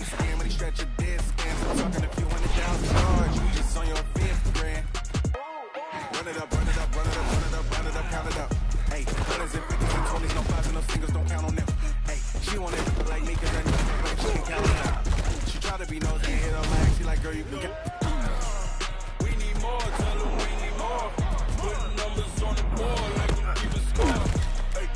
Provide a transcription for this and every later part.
skin when he stretch your dead skin. I'm talking if you want it down charge, you just on your fifth grand. Run it up, run it up, run it up, run it up, run it up, count it up. Hey, hundreds and fifties and twenties, no fives and no singles, don't count on them. Hey, she want it like me, cause that nigga, she can count it out. She try to be nosy and hit her lag, she like, girl, you can count. We need more, tell them we need more. Putting numbers on the board like we keep a score. Hey.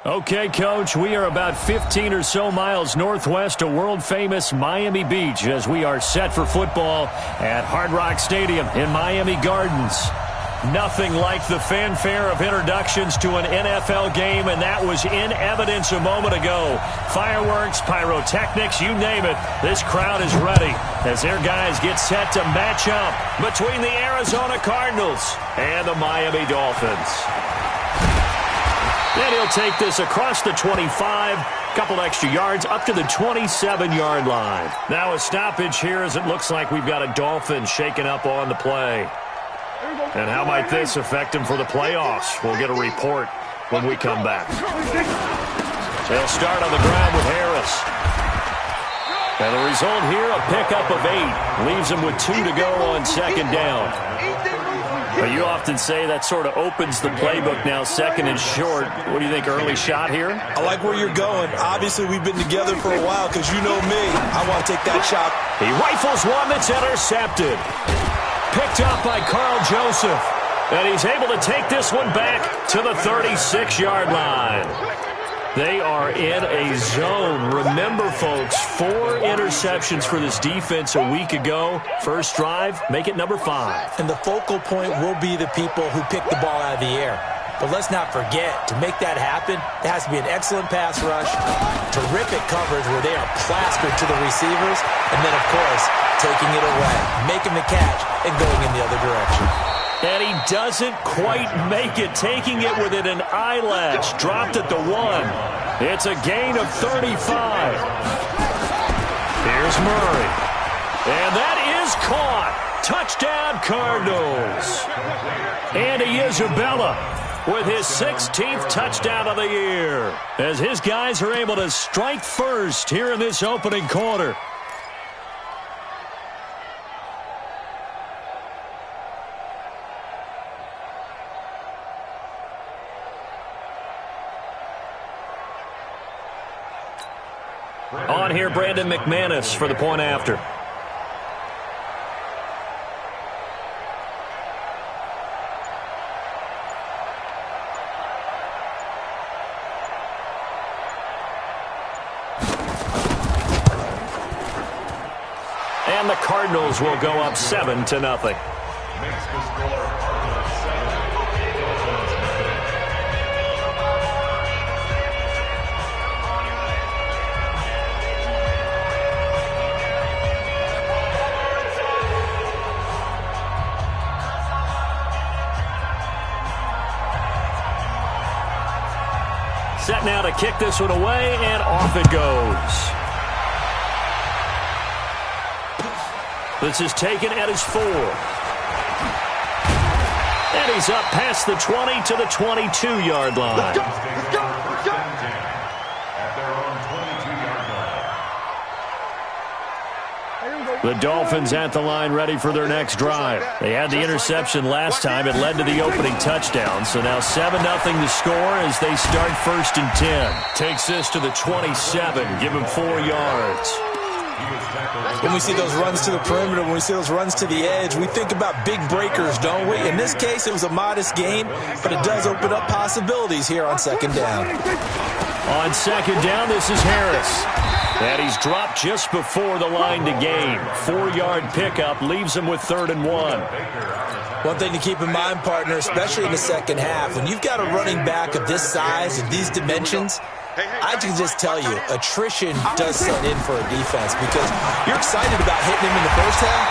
Okay, Coach, we are about 15 or so miles northwest of world-famous Miami Beach as we are set for football at Hard Rock Stadium in Miami Gardens. Nothing like the fanfare of introductions to an NFL game, and that was in evidence a moment ago. Fireworks, pyrotechnics, you name it. This crowd is ready as their guys get set to match up between the Arizona Cardinals and the Miami Dolphins. And he'll take this across the 25, couple extra yards, up to the 27-yard line. Now a stoppage here as it looks like we've got a Dolphin shaking up on the play. And how might this affect him for the playoffs? We'll get a report when we come back. They'll start on the ground with Harris. And the result here, a pickup of 8. Leaves him with 2 to go on second down. But you often say that sort of opens the playbook now, second and short. What do you think, early shot here? I like where you're going. Obviously, we've been together for a while because you know me. I want to take that shot. He rifles one that's intercepted. Picked up by Carl Joseph. And he's able to take this one back to the 36-yard line. They are in a zone. Remember, folks, 4 interceptions for this defense a week ago. First drive, make it number 5. And the focal point will be the people who pick the ball out of the air. But let's not forget, to make that happen, there has to be an excellent pass rush, terrific coverage where they are plastered to the receivers, and then, of course, taking it away, making the catch, and going in the other direction. And he doesn't quite make it, taking it within an eyelash. Dropped at the 1. It's a gain of 35. Here's Murray. And that is caught. Touchdown, Cardinals. Andy Isabella with his 16th touchdown of the year as his guys are able to strike first here in this opening quarter. On here, Brandon McManus for the point after. And the Cardinals will go up 7-0. Set now to kick this one away, and off it goes. This is taken at his 4. And he's up past the 20 to the 22-yard line. Let's go. The Dolphins at the line ready for their next drive. They had the interception last time. It led to the opening touchdown. So now 7-0 to score as they start 1st and 10. Takes this to the 27. Give him 4 yards. When we see those runs to the perimeter, when we see those runs to the edge, we think about big breakers, don't we? In this case, it was a modest gain, but it does open up possibilities here on 2nd down. On 2nd down, this is Harris. And he's dropped just before the line to gain. 4-yard pickup leaves him with 3rd and 1. One thing to keep in mind, partner, especially in the second half, when you've got a running back of this size and these dimensions, I can just tell you, attrition does set in for a defense because you're excited about hitting him in the first half.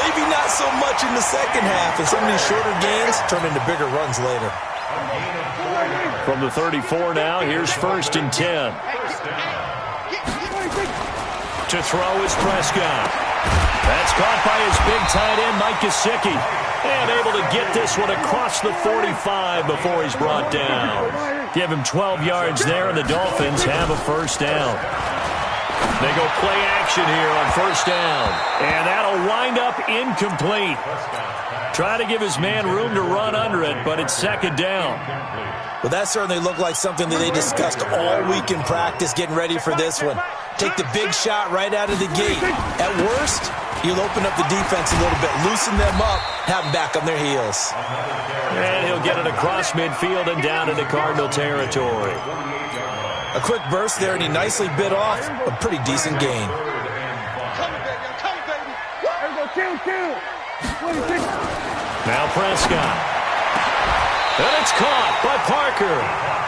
Maybe not so much in the second half, and some of these shorter gains turn into bigger runs later. From the 34 now, here's 1st and 10. To throw is Prescott. That's caught by his big tight end, Mike Gesicki. And able to get this one across the 45 before he's brought down. Give him 12 yards there, and the Dolphins have a 1st down. They go play action here on 1st down. And that'll wind up incomplete. Try to give his man room to run under it, but it's 2nd down. Well, that certainly looked like something that they discussed all week in practice, getting ready for this one. Take the big shot right out of the gate. At worst, you'll open up the defense a little bit, loosen them up, have them back on their heels. And he'll get it across midfield and down into Cardinal territory. A quick burst there, and he nicely bit off a pretty decent gain. Now Prescott. And it's caught by Parker.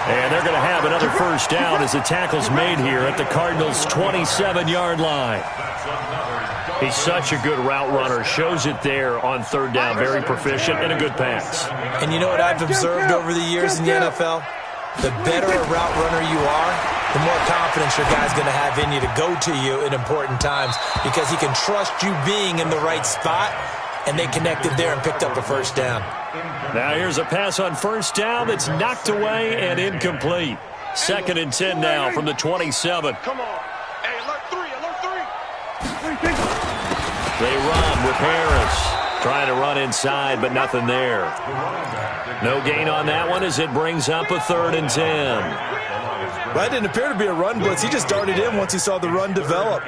And they're going to have another 1st down as the tackle's made here at the Cardinals' 27-yard line. He's such a good route runner. Shows it there on 3rd down. Very proficient and a good pass. And you know what I've observed over the years in the NFL? The better a route runner you are, the more confidence your guy's going to have in you to go to you in important times because he can trust you being in the right spot, and they connected there and picked up a 1st down. Now here's a pass on 1st down that's knocked away and incomplete. 2nd and 10 now from the 27. Come on. Hey, alert 3. They run with Harris. Trying to run inside, but nothing there. No gain on that one as it brings up a 3rd and 10. Well, that didn't appear to be a run blitz. He just darted in once he saw the run develop.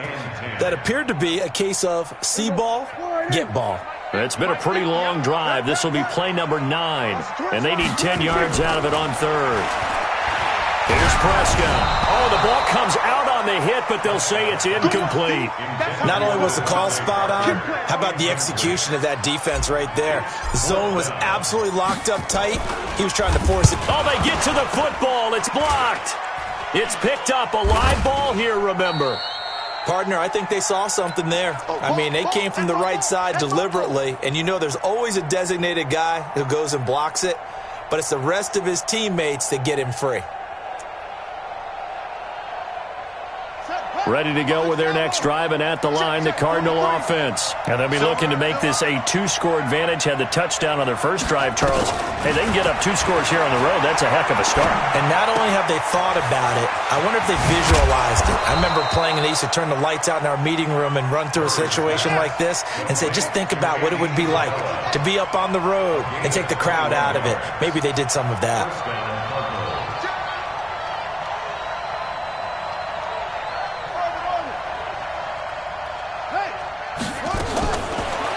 That appeared to be a case of see ball, get ball. It's been a pretty long drive. This will be play number 9, and they need 10 yards out of it on 3rd. Here's Prescott. Oh, the ball comes out on the hit, but they'll say it's incomplete. Not only was the call spot on, how about the execution of that defense right there? The zone was absolutely locked up tight. He was trying to force it. Oh, they get to the football. It's blocked. It's picked up. A live ball here, remember. Partner, I think they saw something there. I mean, they came from the right side deliberately, and you know there's always a designated guy who goes and blocks it, but it's the rest of his teammates that get him free. Ready to go with their next drive, and at the line, the Cardinal offense. And they'll be looking to make this a 2-score advantage. Had the touchdown on their first drive, Charles. Hey, they can get up 2 scores here on the road. That's a heck of a start. And not only have they thought about it, I wonder if they visualized it. I remember playing, and they used to turn the lights out in our meeting room and run through a situation like this and say, just think about what it would be like to be up on the road and take the crowd out of it. Maybe they did some of that.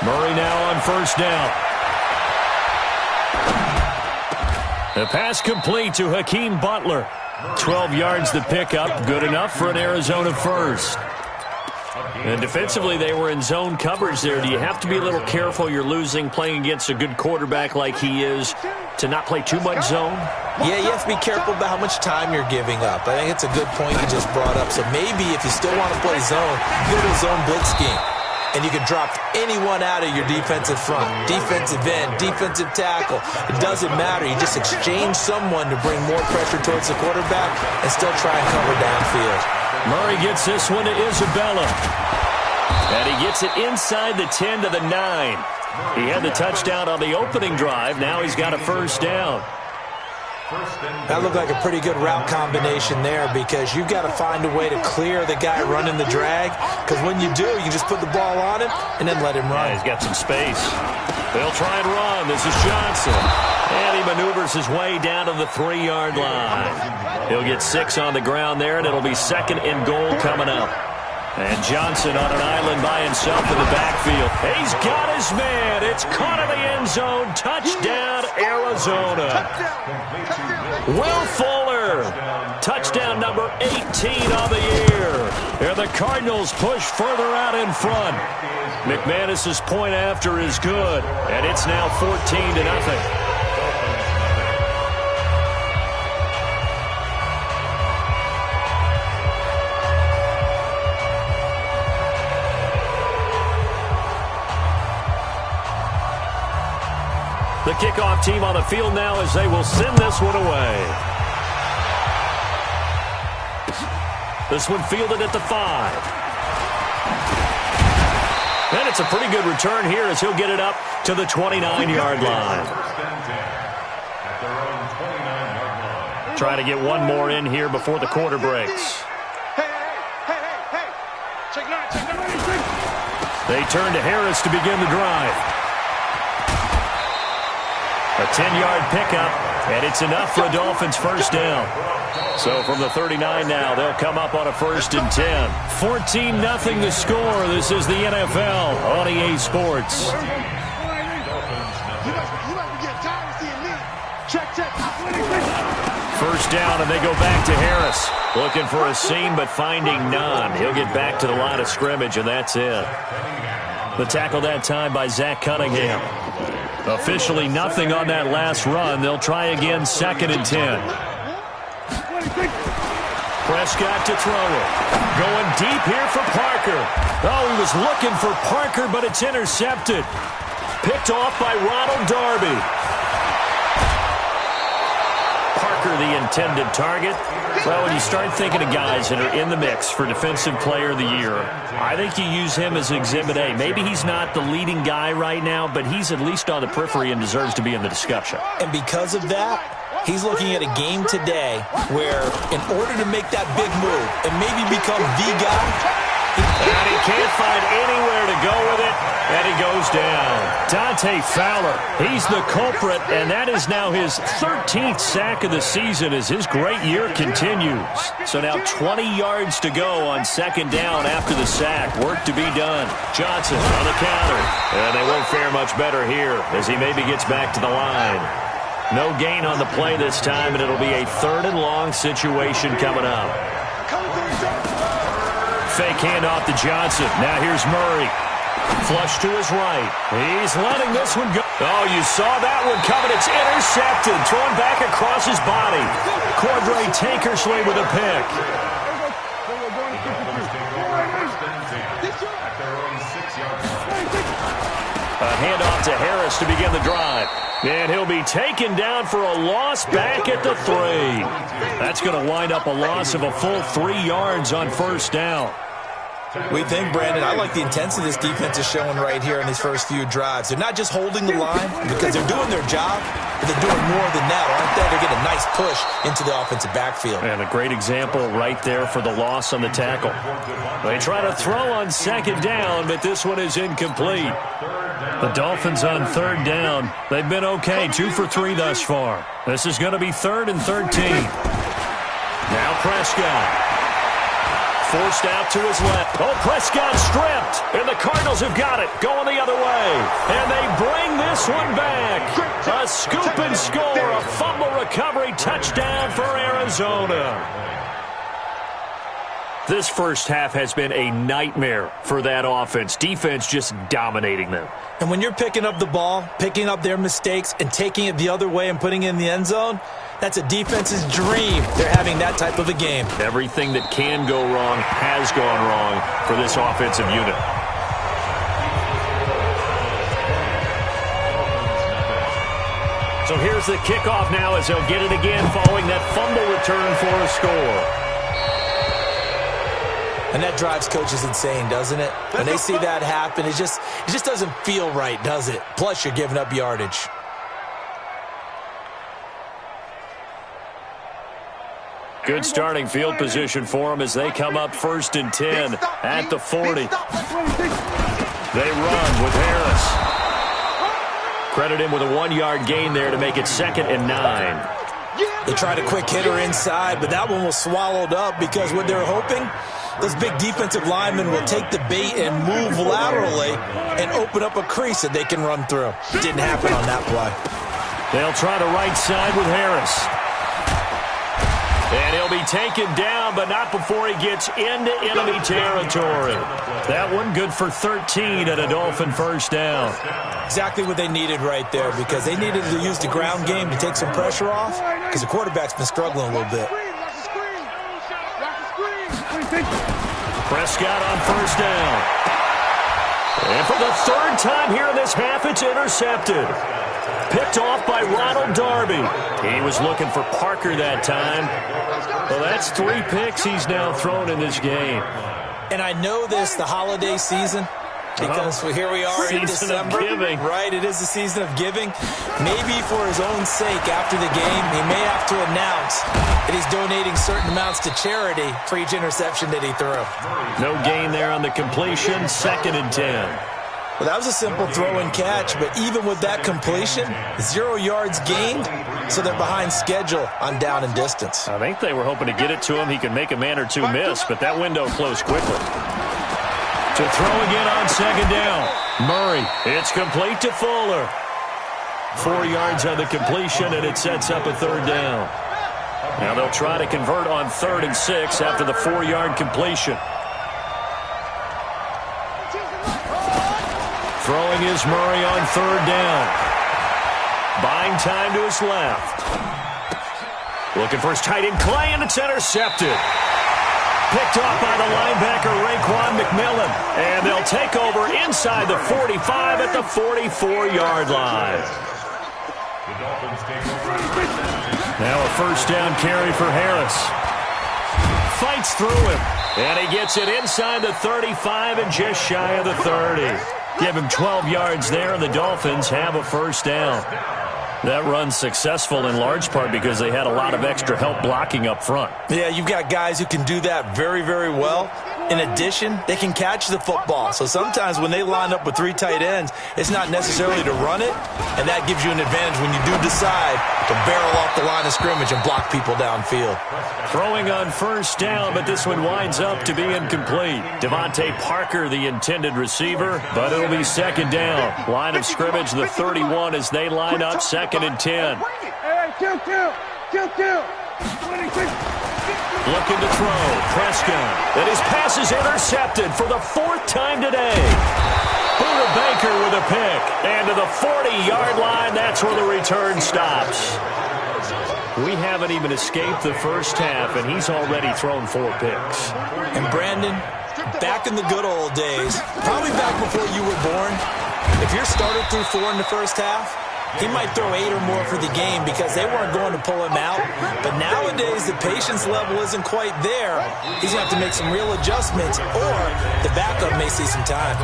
Murray now on 1st down. The pass complete to Hakeem Butler. 12 yards to pick up. Good enough for an Arizona 1st. And defensively, they were in zone coverage there. Do you have to be a little careful? You're losing, playing against a good quarterback like he is, to not play too much zone? Yeah, you have to be careful about how much time you're giving up. I think it's a good point you just brought up. So maybe if you still want to play zone, go to a zone blitz scheme. and you can drop anyone out of your defensive front. Defensive end, defensive tackle. It doesn't matter. You just exchange someone to bring more pressure towards the quarterback and still try and cover downfield. Murray gets this one to Isabella. And he gets it inside the 10 to the 9. He had the touchdown on the opening drive. Now he's got a first down. That looked like a pretty good route combination there because you've got to find a way to clear the guy running the drag, because when you do, you just put the ball on him and then let him run. Yeah, he's got some space. They'll try and run. This is Johnson. And he maneuvers his way down to the 3-yard line. He'll get 6 on the ground there, and it'll be 2nd and goal coming up. And Johnson on an island by himself in the backfield. He's got his man. It's caught in the end zone. Touchdown, Arizona. Will Fuller. Touchdown number 18 on the year. And the Cardinals push further out in front. McManus's point after is good. And it's now 14-0. The kickoff team on the field now as they will send this one away. This one fielded at the 5. And it's a pretty good return here as he'll get it up to the 29-yard line. Try to get one more in here before the quarter breaks. They turn to Harris to begin the drive. A 10-yard pickup, and it's enough for a Dolphins first down. So from the 39 now, they'll come up on a 1st and 10. 14-0 the score. This is the NFL on EA Sports. First down, and they go back to Harris. Looking for a seam, but finding none. He'll get back to the line of scrimmage, and that's it. The tackle that time by Zach Cunningham. Officially nothing on that last run. They'll try again, 2nd and 10. Prescott to throw it. Going deep here for Parker. Oh, he was looking for Parker, but it's intercepted. Picked off by Ronald Darby. Parker, the intended target. Well, when you start thinking of guys that are in the mix for Defensive Player of the Year, I think you use him as Exhibit A. Maybe he's not the leading guy right now, but he's at least on the periphery and deserves to be in the discussion. And because of that, he's looking at a game today where in order to make that big move and maybe become the guy, and he can't find anywhere to go with it, and he goes down. Dante Fowler, he's the culprit, and that is now his 13th sack of the season as his great year continues. So now 20 yards to go on 2nd down after the sack. Work to be done. Johnson on the counter, and they won't fare much better here as he maybe gets back to the line. No gain on the play this time, and it'll be a 3rd and long situation coming up. Fake handoff to Johnson. Now here's Murray. Flush to his right. He's letting this one go. Oh, you saw that one coming. It's intercepted. Thrown back across his body. Cordray Tankersley with a pick. A handoff to Harris to begin the drive. And he'll be taken down for a loss back at the 3. That's going to wind up a loss of a full 3 yards on 1st down. We think, Brandon, I like the intensity this defense is showing right here in these first few drives. They're not just holding the line because they're doing their job, but they're doing more than that, aren't they? They're getting a nice push into the offensive backfield. And a great example right there for the loss on the tackle. They try to throw on 2nd down, but this one is incomplete. The Dolphins on 3rd down. They've been okay, 2 for 3 thus far. This is going to be 3rd and 13. Now Prescott. Forced out to his left. Oh, Prescott stripped. And the Cardinals have got it. Going the other way. And they bring this one back. A scoop and score. A fumble recovery touchdown for Arizona. This first half has been a nightmare for that offense. Defense just dominating them. And when you're picking up the ball, picking up their mistakes, and taking it the other way and putting it in the end zone, that's a defense's dream. They're having that type of a game. Everything that can go wrong has gone wrong for this offensive unit. So here's the kickoff now as they'll get it again following that fumble return for a score. And that drives coaches insane, doesn't it? When they see that happen, it just doesn't feel right, does it? Plus, you're giving up yardage. Good starting field position for them as they come up 1st and 10 at the 40. They run with Harris. Credit him with a 1-yard gain there to make it 2nd and 9. They tried a quick hitter inside, but that one was swallowed up because what they're hoping, those big defensive linemen will take the bait and move laterally and open up a crease that they can run through. Didn't happen on that play. They'll try the right side with Harris. And he'll be taken down, but not before he gets into enemy territory. That one good for 13 and a Dolphin first down. Exactly what they needed right there because they needed to use the ground game to take some pressure off because the quarterback's been struggling a little bit. Prescott on first down. And for the 3rd time here in this half, it's intercepted. Picked off by Ronald Darby. He was looking for Parker that time. Well, that's 3 picks he's now thrown in this game. And I know this, the holiday season, because here we are in December. Season of giving. Right, it is the season of giving. Maybe for his own sake after the game, he may have to announce that he's donating certain amounts to charity for each interception that he threw. No gain there on the completion, 2nd and 10. Well, that was a simple throw and catch, but even with that completion, 0 yards gained, so they're behind schedule on down and distance. I think they were hoping to get it to him. He could make a man or two miss, but that window closed quickly. To throw again on 2nd down. Murray, it's complete to Fuller. 4 yards on the completion, and it sets up a 3rd down. Now they'll try to convert on 3rd and 6 after the 4-yard completion. Throwing is Murray on 3rd down. Buying time to his left. Looking for his tight end Clay, and it's intercepted. Picked off by the linebacker Raekwon McMillan. And they'll take over inside the 45 at the 44-yard line. Now a 1st down carry for Harris. Fights through him. And he gets it inside the 35 and just shy of the 30. Give him 12 yards there, and the Dolphins have a 1st down. That run's successful in large part because they had a lot of extra help blocking up front. Yeah, you've got guys who can do that very, very well. In addition, they can catch the football. So sometimes when they line up with 3 tight ends, it's not necessarily to run it, and that gives you an advantage when you do decide to barrel off the line of scrimmage and block people downfield. Throwing on 1st down, but this one winds up to be incomplete. Devontae Parker, the intended receiver, but it'll be 2nd down. Line of scrimmage, the 31 as they line up 2nd and 10. Looking to throw. Prescott. And his pass is intercepted for the 4th time today. Buda Baker with a pick. And to the 40-yard line, that's where the return stops. We haven't even escaped the first half, and he's already thrown 4 picks. And Brandon, back in the good old days, probably back before you were born, if your starter threw 4 in the first half, he might throw 8 or more for the game because they weren't going to pull him out. But nowadays, the patience level isn't quite there. He's going to have to make some real adjustments, or the backup may see some time.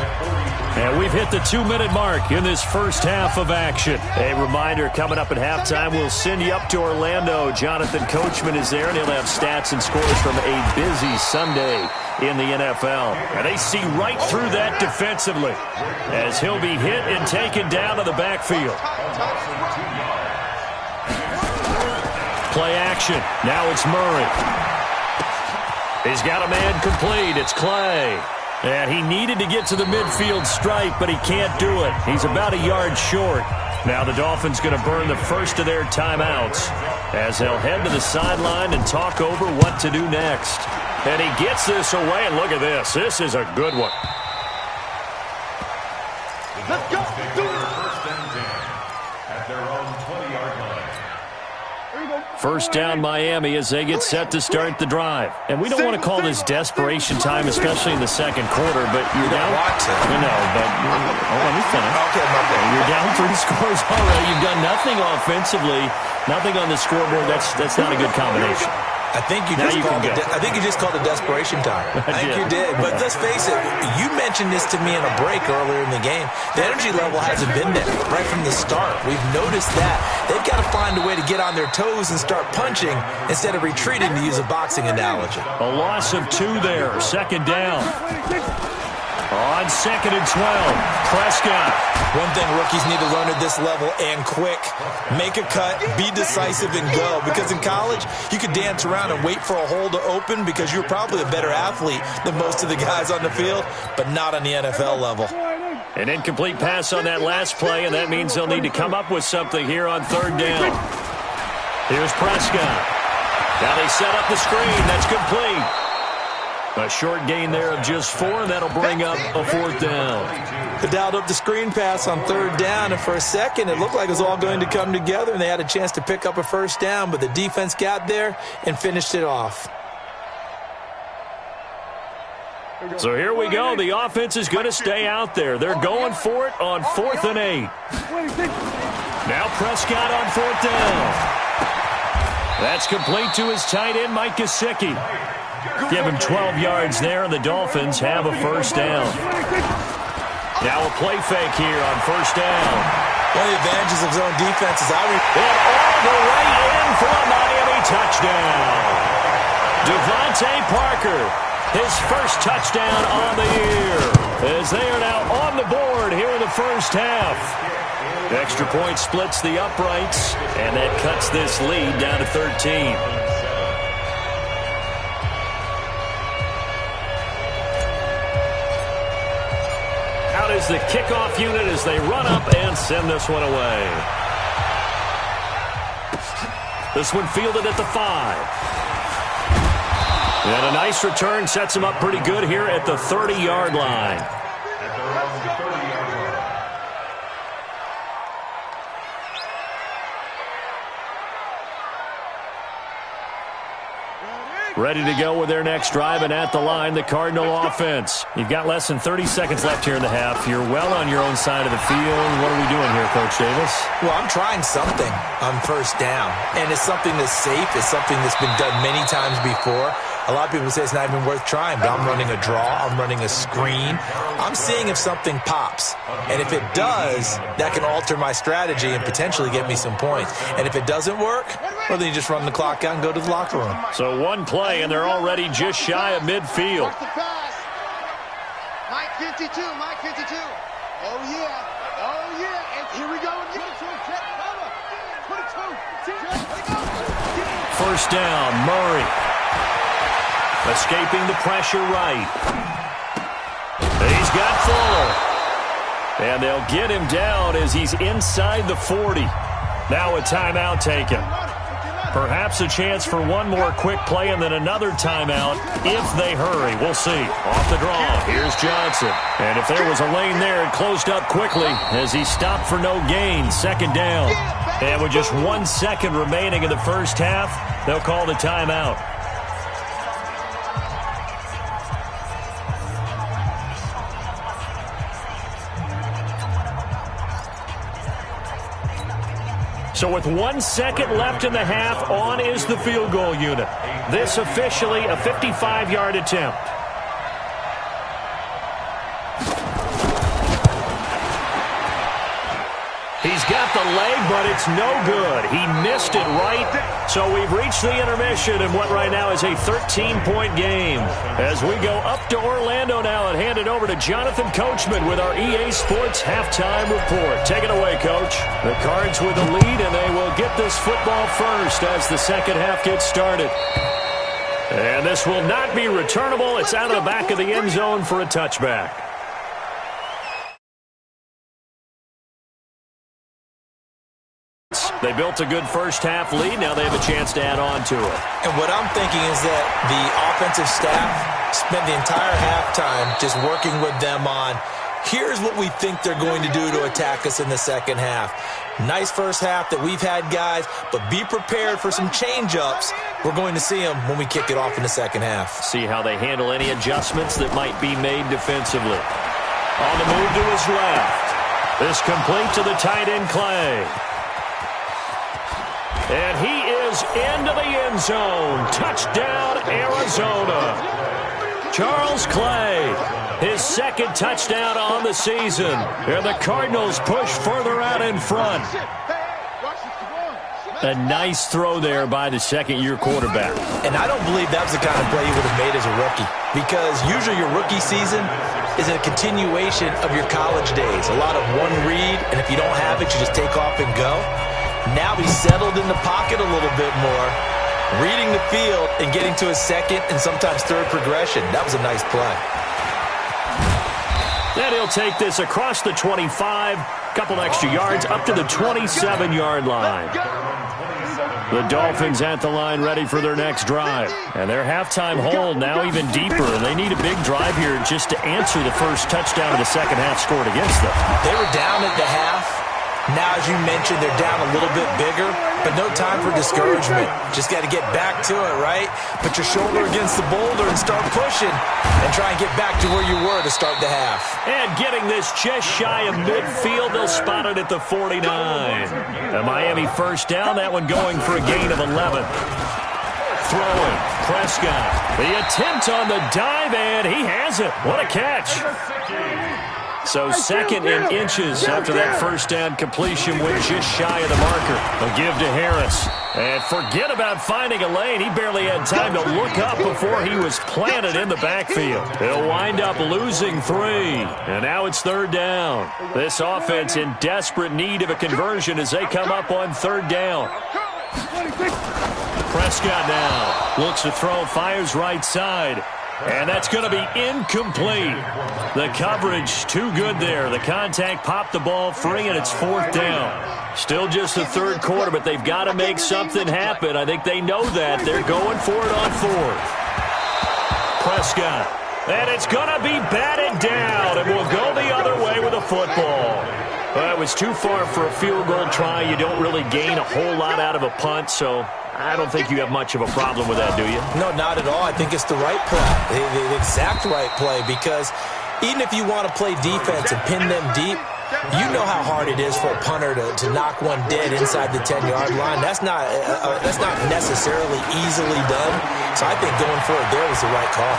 And we've hit the 2-minute mark in this first half of action. A reminder, coming up at halftime, we'll send you up to Orlando. Jonathan Coachman is there, and he'll have stats and scores from a busy Sunday in the NFL. And they see right through that defensively as he'll be hit and taken down to the backfield. Play action. Now it's Murray. He's got a man complete. It's Clay. And he needed to get to the midfield stripe, but he can't do it. He's about a yard short. Now the Dolphins going to burn the first of their timeouts as they'll head to the sideline and talk over what to do next. And he gets this away, and look at this. This is a good one. Let's go. First and 10 at their own 20-yard line. Here we go. First down Miami as they get set to start the drive. And we don't want to call this desperation time, especially in the second quarter, but you're down. No, but let me finish. Okay, my bad. You're down 3 scores already. You've done nothing offensively, nothing on the scoreboard. That's not a good combination. I think you just called it desperation time. I think you did. But let's face it, you mentioned this to me in a break earlier in the game. The energy level hasn't been there right from the start. We've noticed that. They've got to find a way to get on their toes and start punching instead of retreating, to use a boxing analogy. A loss of 2 there. Second down. On 2nd and 12, Prescott. One thing rookies need to learn at this level, and quick. Make a cut, be decisive, and go. Because in college, you could dance around and wait for a hole to open because you're probably a better athlete than most of the guys on the field, but not on the NFL level. An incomplete pass on that last play, and that means they'll need to come up with something here on 3rd down. Here's Prescott. Now they set up the screen. That's complete. A short gain there of just 4, and that'll bring up a 4th down. They dialed up the screen pass on 3rd down, and for a second it looked like it was all going to come together, and they had a chance to pick up a 1st down, but the defense got there and finished it off. So here we go. The offense is going to stay out there. They're going for it on 4th and 8. Now Prescott on 4th down. That's complete to his tight end, Mike Gesicki. Give him 12 yards there, and the Dolphins have a 1st down. Now a play fake here on 1st down. One of the advantages of zone defense is and all the way in for a Miami touchdown. Devontae Parker, his first touchdown on the year, as they are now on the board here in the first half. Extra point splits the uprights, and that cuts this lead down to 13. Is the kickoff unit as they run up and send this one away. This one fielded at the 5. And a nice return sets him up pretty good here at the 30-yard line. Ready to go with their next drive, and at the line, the Cardinal offense. You've got less than 30 seconds left here in the half. You're well on your own side of the field. What are we doing here, Coach Davis? Well, I'm trying something on 1st down, and it's something that's safe. It's something that's been done many times before. A lot of people say it's not even worth trying, but I'm running a draw. I'm running a screen. I'm seeing if something pops. And if it does, that can alter my strategy and potentially get me some points. And if it doesn't work, well, then you just run the clock out and go to the locker room. So one play, and they're already just shy of midfield. Mike 52, Mike 52. Oh, yeah. Oh, yeah. And here we go again. 22. 1st down, Murray. Escaping the pressure right. He's got Fuller. And they'll get him down as he's inside the 40. Now a timeout taken. Perhaps a chance for one more quick play and then another timeout if they hurry. We'll see. Off the draw, here's Johnson. And if there was a lane there, it closed up quickly as he stopped for no gain. 2nd down. And with just 1 second remaining in the first half, they'll call the timeout. So with 1 second left in the half, on is the field goal unit. This officially a 55-yard attempt. He's got the leg, but it's no good. He missed it right. So we've reached the intermission in what right now is a 13-point game. As we go up to Orlando now and hand it over to Jonathan Coachman with our EA Sports Halftime Report. Take it away, Coach. The Cards with the lead, and they will get this football first as the second half gets started. And this will not be returnable. It's out of the back of the end zone for a touchback. They built a good first half lead. Now they have a chance to add on to it. And what I'm thinking is that the offensive staff spent the entire halftime just working with them on Here's what we think they're going to do to attack us in the second half. Nice first half that we've had, guys, but be prepared for some change-ups. We're going to see them when we kick it off in the second half. See how they handle any adjustments that might be made defensively. On the move to his left. This complete to the tight end, Clay. And he is into the end zone. Touchdown, Arizona. Charles Clay, his second touchdown on the season. And the Cardinals push further out in front. A nice throw there by the second-year quarterback. And I don't believe that was the kind of play he would have made as a rookie, because usually your rookie season is a continuation of your college days. A lot of one read, and if you don't have it, you just take off and go. Now he's settled in the pocket a little bit more, reading the field and getting to his second and sometimes third progression. That was a nice play. Then he'll take this across the 25, couple extra yards, up to the 27-yard line. The Dolphins at the line ready for their next drive. And their halftime hold now even deeper. And they need a big drive here just to answer the first touchdown of the second half scored against them. They were down at the half. Now, as you mentioned, they're down a little bit bigger, but no time for discouragement. Just got to get back to it, right? Put your shoulder against the boulder and start pushing and try and get back to where you were to start the half. And getting this just shy of midfield, they'll spot it at the 49. A Miami first down, that one going for a gain of 11. Throwing, Prescott. The attempt on the dive, and he has it. What a catch. So second in inches after that first down completion went just shy of the marker. They'll give to Harris. And forget about finding a lane. He barely had time to look up before he was planted in the backfield. They'll wind up losing 3. And now it's third down. This offense in desperate need of a conversion as they come up on third down. Prescott now looks to throw, fires right side. And that's going to be incomplete. The coverage too good there. The contact popped the ball free, and it's fourth down. Still just the third quarter, but they've got to make something happen. I think they know that. They're going for it on fourth. Prescott. And it's going to be batted down, and we'll go the other way with the football. Well, it was too far for a field goal try. You don't really gain a whole lot out of a punt, so I don't think you have much of a problem with that, do you? No, not at all. I think it's the right play, the exact right play, because even if you want to play defense and pin them deep, you know how hard it is for a punter to knock one dead inside the 10-yard line. That's not necessarily easily done. So I think going for it there was the right call.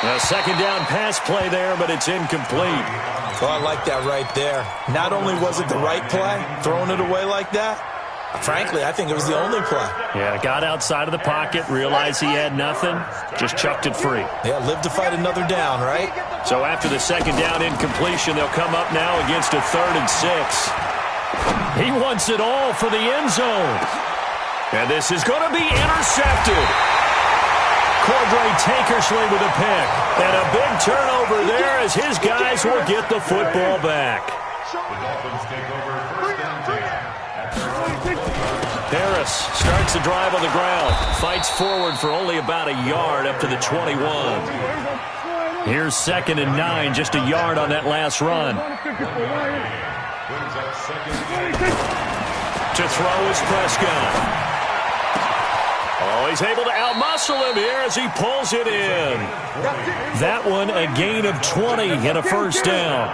A second down pass play there, but it's incomplete. Oh, I like that right there. Not only was it the right play, throwing it away like that, frankly, I think it was the only play. Yeah, got outside of the pocket, realized he had nothing, just chucked it free. Yeah, live to fight another down, right? So after the second down incompletion, they'll come up now against a 3rd and 6. He wants it all for the end zone. And this is going to be intercepted. Cordray Tankersley with a pick. And a big turnover there as his guys will get the football back. Harris starts the drive on the ground. Fights forward for only about a yard up to the 21. Here's 2nd and 9, just a yard on that last run. To throw is Prescott. Oh, he's able to outmuscle him here as he pulls it in. That one a gain of 20 and a first down.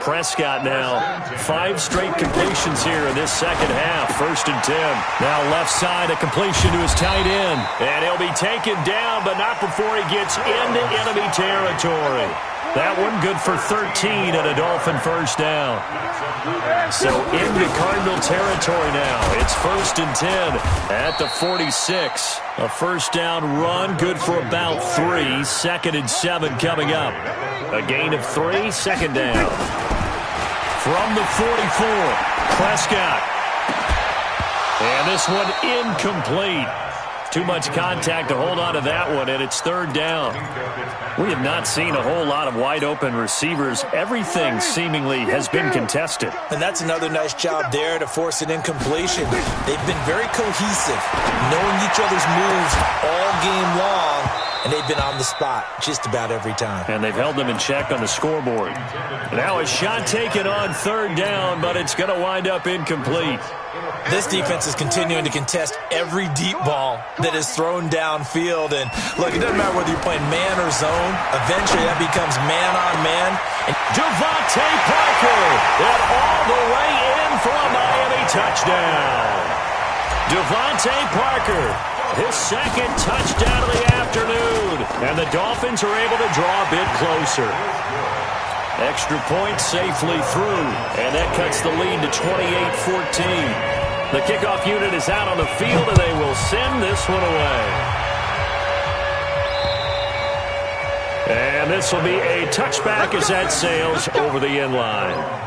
Prescott now 5 straight completions here in this second half. 1st and 10. Now left side, a completion to his tight end. And he'll be taken down, but not before he gets into enemy territory. That one good for 13 and a Dolphin first down. So into Cardinal territory now. It's 1st and 10 at the 46. A first down run, good for about 3. 2nd and 7 coming up. A gain of 3, 2nd down. From the 44, Prescott. And this one incomplete. Too much contact to hold on to that one, and it's third down. We have not seen a whole lot of wide-open receivers. Everything seemingly has been contested. And that's another nice job there to force an incompletion. They've been very cohesive, knowing each other's moves all game long, and they've been on the spot just about every time. And they've held them in check on the scoreboard. Now a shot taken on third down, but it's going to wind up incomplete. This defense is continuing to contest every deep ball that is thrown downfield. And, look, it doesn't matter whether you're playing man or zone. Eventually, that becomes man-on-man. And Devontae Parker, and all the way in for a Miami touchdown. Devontae Parker, his second touchdown of the afternoon. And the Dolphins are able to draw a bit closer. Extra point safely through, and that cuts the lead to 28-14. The kickoff unit is out on the field, and they will send this one away. And this will be a touchback as that sails over the end line.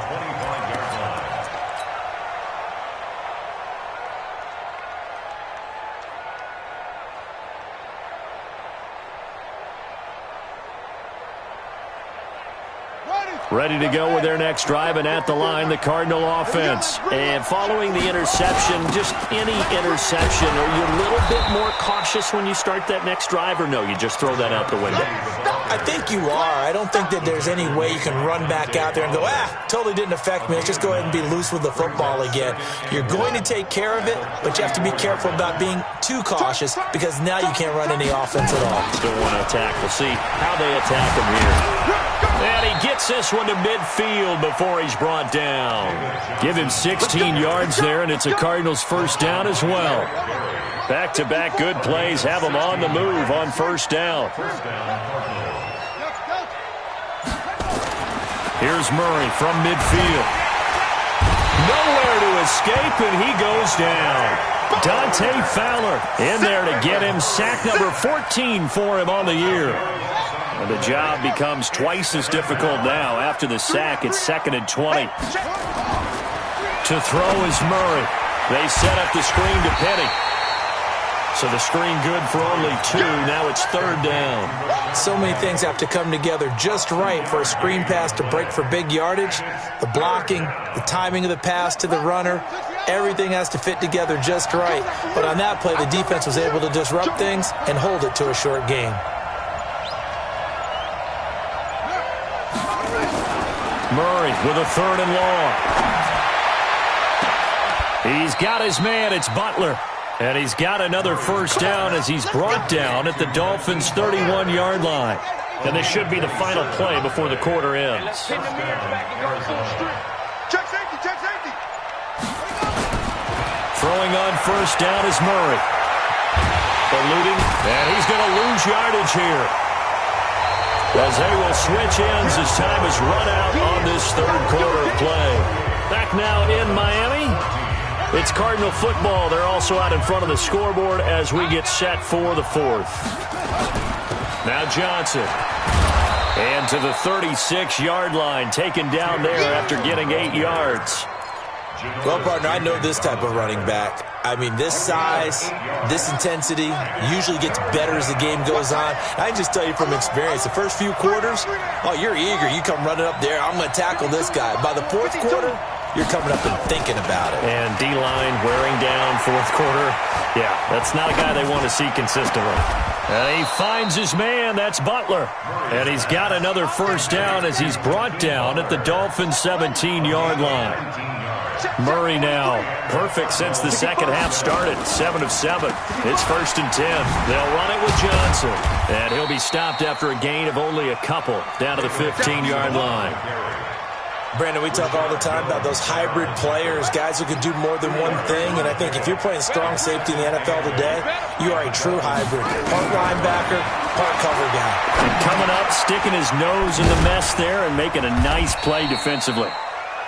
Ready to go with their next drive, and at the line, the Cardinal offense. And following the interception, just any interception, are you a little bit more cautious when you start that next drive, or no, you just throw that out the window? I think you are. I don't think that there's any way you can run back out there and go, totally didn't affect me. Let's just go ahead and be loose with the football again. You're going to take care of it, but you have to be careful about being too cautious because now you can't run any offense at all. Still want to attack. We'll see how they attack him here. And he gets this one to midfield before he's brought down. Give him 16 yards there, and it's a Cardinals first down as well. Back-to-back good plays have them on the move on first down. Here's Murray from midfield. Nowhere to escape, and he goes down. Dante Fowler in there to get him. Sack number 14 for him on the year. And the job becomes twice as difficult now. After the sack, it's 2nd and 20. To throw is Murray. They set up the screen to Penny. So the screen good for only 2. Now it's third down. So many things have to come together just right for a screen pass to break for big yardage. The blocking, the timing of the pass to the runner, everything has to fit together just right. But on that play, the defense was able to disrupt things and hold it to a short game. Murray with a third and long. He's got his man. It's Butler. And he's got another first down as he's brought down at the Dolphins' 31-yard line. And this should be the final play before the quarter ends. Check safety, check safety. Throwing on first down is Murray. Eluding, and he's going to lose yardage here. As they will switch ends as time is run out on this third quarter play. Back now in Miami. It's Cardinal football. They're also out in front of the scoreboard as we get set for the fourth. Now Johnson. And to the 36-yard line, taken down there after getting 8 yards. Well, partner, I know this type of running back. I mean, this size, this intensity usually gets better as the game goes on. I can just tell you from experience, the first few quarters, you're eager. You come running up there, I'm going to tackle this guy. By the fourth quarter, you're coming up and thinking about it. And D-line wearing down fourth quarter. Yeah, that's not a guy they want to see consistently. And he finds his man. That's Butler. And he's got another first down as he's brought down at the Dolphins' 17-yard line. Murray now, perfect since the second half started, 7 of 7. It's 1st and 10. They'll run it with Johnson. And he'll be stopped after a gain of only a couple, down to the 15-yard line. Brandon, we talk all the time about those hybrid players, guys who can do more than one thing, and I think if you're playing strong safety in the NFL today, you are a true hybrid. Part linebacker, part cover guy. And coming up, sticking his nose in the mess there and making a nice play defensively.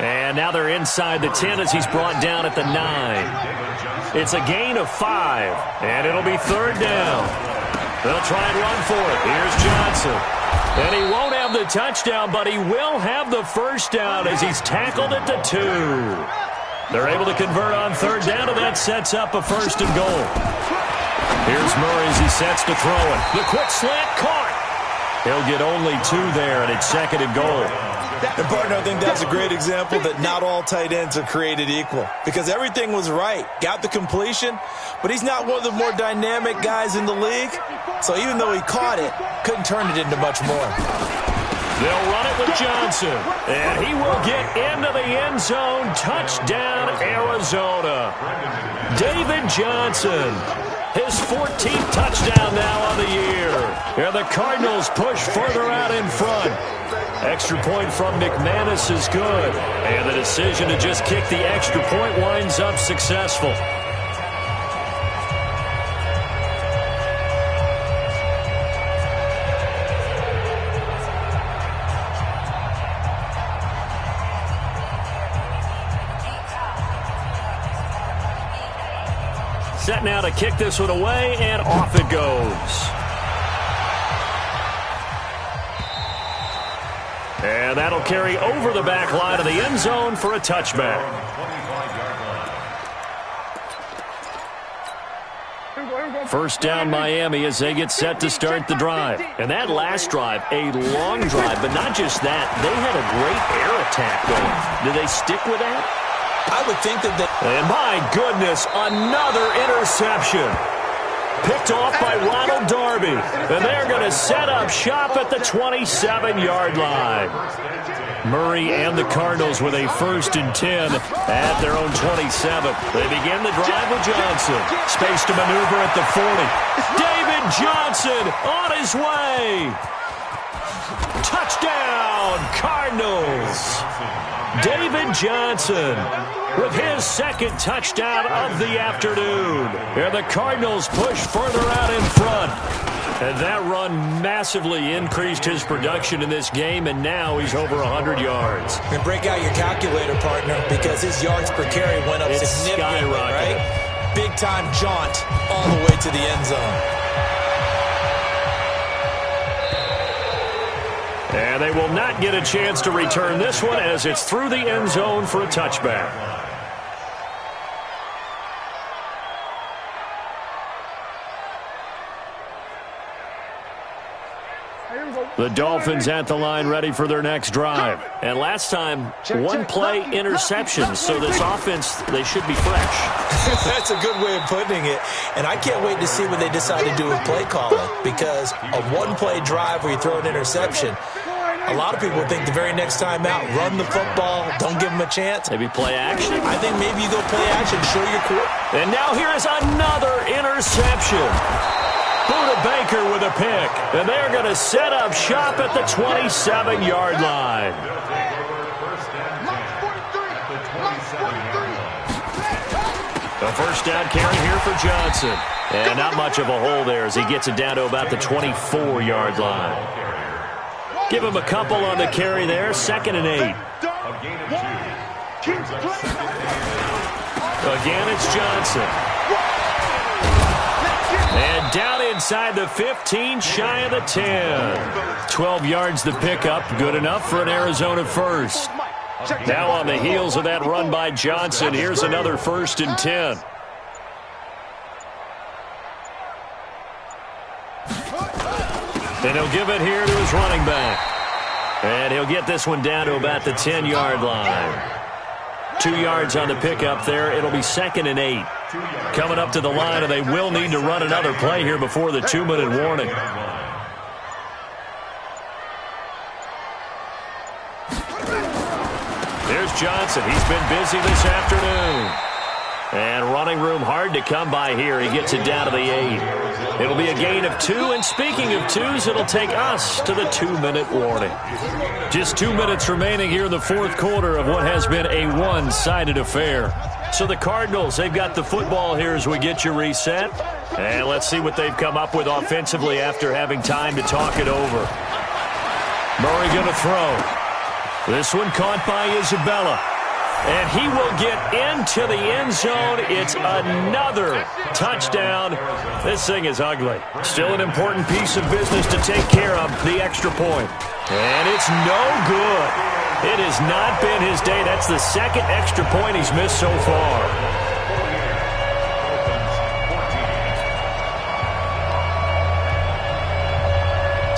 And now they're inside the 10 as he's brought down at the 9. It's a gain of 5, and it'll be third down. They'll try and run for it. Here's Johnson. And he won't have the touchdown, but he will have the first down as he's tackled at the 2. They're able to convert on third down, and that sets up a 1st and goal. Here's Murray as he sets to throw it. The quick slant caught. He'll get only 2 there, and it's 2nd and goal. And, partner, I think that's a great example that not all tight ends are created equal because everything was right. Got the completion, but he's not one of the more dynamic guys in the league. So even though he caught it, couldn't turn it into much more. They'll run it with Johnson, and he will get into the end zone. Touchdown, Arizona. David Johnson, his 14th touchdown now on the year. And the Cardinals push further out in front. Extra point from McManus is good. And the decision to just kick the extra point winds up successful. Set now to kick this one away, and off it goes. And that'll carry over the back line of the end zone for a touchback. First down Miami as they get set to start the drive. And that last drive, a long drive, but not just that. They had a great air attack going. Do they stick with that? I would think that they... And my goodness, another interception. Picked off by Ronald Darby. And they're going to set up shop at the 27-yard line. Murray and the Cardinals with a 1st and 10 at their own 27. They begin the drive with Johnson. Space to maneuver at the 40. David Johnson on his way. Touchdown, Cardinals. David Johnson with his 2nd touchdown of the afternoon. And the Cardinals push further out in front. And that run massively increased his production in this game, and now he's over 100 yards. And break out your calculator, partner, because his yards per carry went up significantly, right? Big-time jaunt all the way to the end zone. And they will not get a chance to return this one as it's through the end zone for a touchback. The Dolphins at the line ready for their next drive. And last time, 1-play interception. So this offense, they should be fresh. That's a good way of putting it. And I can't wait to see what they decide to do with play calling. Because a 1-play drive where you throw an interception, a lot of people think the very next time out, run the football, don't give them a chance. Maybe play action? I think maybe you go play action, show your core. And now here is another interception. Buda Baker with a pick. And they're going to set up shop at the 27-yard line. A first down carry here for Johnson. And not much of a hole there as he gets it down to about the 24-yard line. Give him a couple on the carry there. 2nd and 8. Again, it's Johnson. And down inside the 15, shy of the 10. 12 yards the pickup. Good enough for an Arizona first. Now on the heels of that run by Johnson, here's another 1st and 10. And he'll give it here to his running back. And he'll get this one down to about the 10-yard line. 2 yards on the pickup there. It'll be 2nd and 8. Coming up to the line, and they will need to run another play here before the 2-minute warning. There's Johnson. He's been busy this afternoon. And running room hard to come by here. He gets it down to the 8. It'll be a gain of 2, and speaking of 2s, it'll take us to the 2-minute warning. Just 2 minutes remaining here in the 4th quarter of what has been a one-sided affair. So the Cardinals, they've got the football here as we get you reset. And let's see what they've come up with offensively after having time to talk it over. Murray going to throw. This one caught by Isabella. And he will get into the end zone. It's another touchdown. This thing is ugly. Still an important piece of business to take care of, the extra point. And it's no good. It has not been his day. That's the 2nd extra point he's missed so far.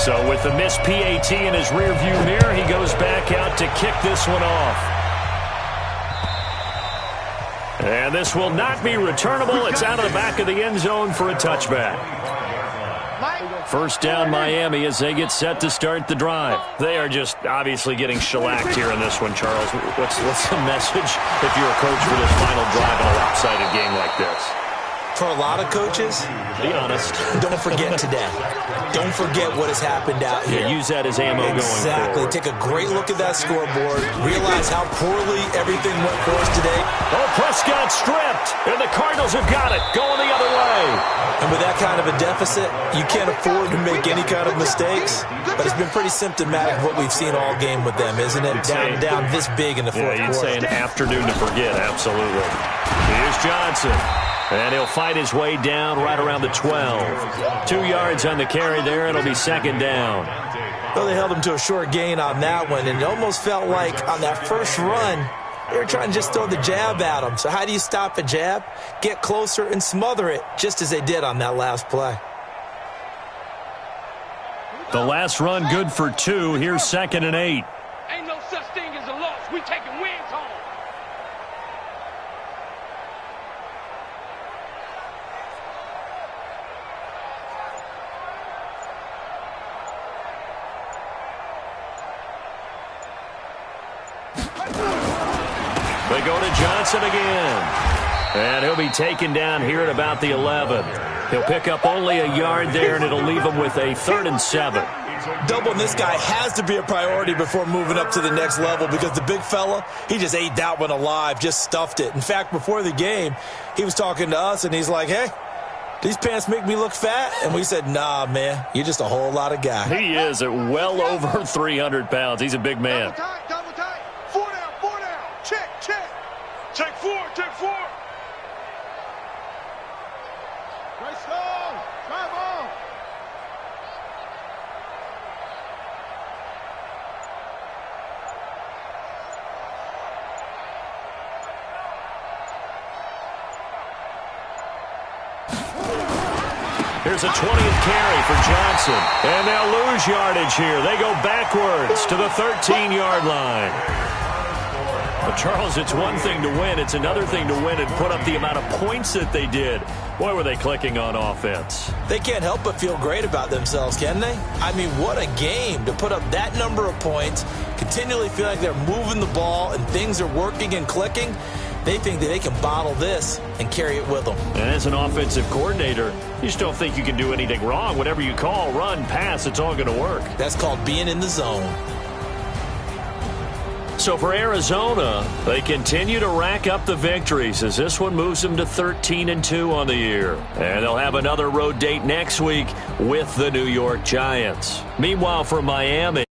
So with the missed PAT in his rearview mirror, he goes back out to kick this one off. And this will not be returnable. It's out of the back of the end zone for a touchback. First down Miami as they get set to start the drive. They are just obviously getting shellacked here in this one, Charles. What's the message if you're a coach for this final drive in a lopsided game like this? For a lot of coaches, be honest, don't forget today. Don't forget what has happened out here. Yeah, use that as ammo going forward. Exactly. Take a great look at that scoreboard. Realize how poorly everything went for us today. Oh, Prescott stripped, and the Cardinals have got it, going the other way. And with that kind of a deficit, you can't afford to make any kind of mistakes. But it's been pretty symptomatic of what we've seen all game with them, isn't it? Down this big in the fourth quarter. You'd say an afternoon to forget, absolutely. Here's Johnson. And he'll fight his way down right around the 12. 2 yards on the carry there. It'll be second down. Well, they held him to a short gain on that one, and it almost felt like on that first run, they were trying to just throw the jab at him. So how do you stop a jab? Get closer and smother it, just as they did on that last play. The last run good for 2. Here's 2nd and 8. Ain't no such thing as a loss. We taking wins home. They go to Johnson again. And he'll be taken down here at about the 11. He'll pick up only a yard there, and it'll leave him with a 3rd and 7. Doubling this guy has to be a priority before moving up to the next level because the big fella, he just ate that one alive, just stuffed it. In fact, before the game, he was talking to us, and he's like, hey, these pants make me look fat? And we said, nah, man, you're just a whole lot of guy. He is at well over 300 pounds. He's a big man. Double tight. 4 down. Check. Take 4. Right slow. Drive on. Here's a 20th carry for Johnson. And they'll lose yardage here. They go backwards to the 13-yard line. But Charles, it's one thing to win. It's another thing to win and put up the amount of points that they did. Boy, were they clicking on offense. They can't help but feel great about themselves, can they? I mean, what a game to put up that number of points, continually feel like they're moving the ball and things are working and clicking. They think that they can bottle this and carry it with them. And as an offensive coordinator, you just don't think you can do anything wrong. Whatever you call, run, pass, it's all going to work. That's called being in the zone. So for Arizona, they continue to rack up the victories as this one moves them to 13-2 on the year. And they'll have another road date next week with the New York Giants. Meanwhile, for Miami,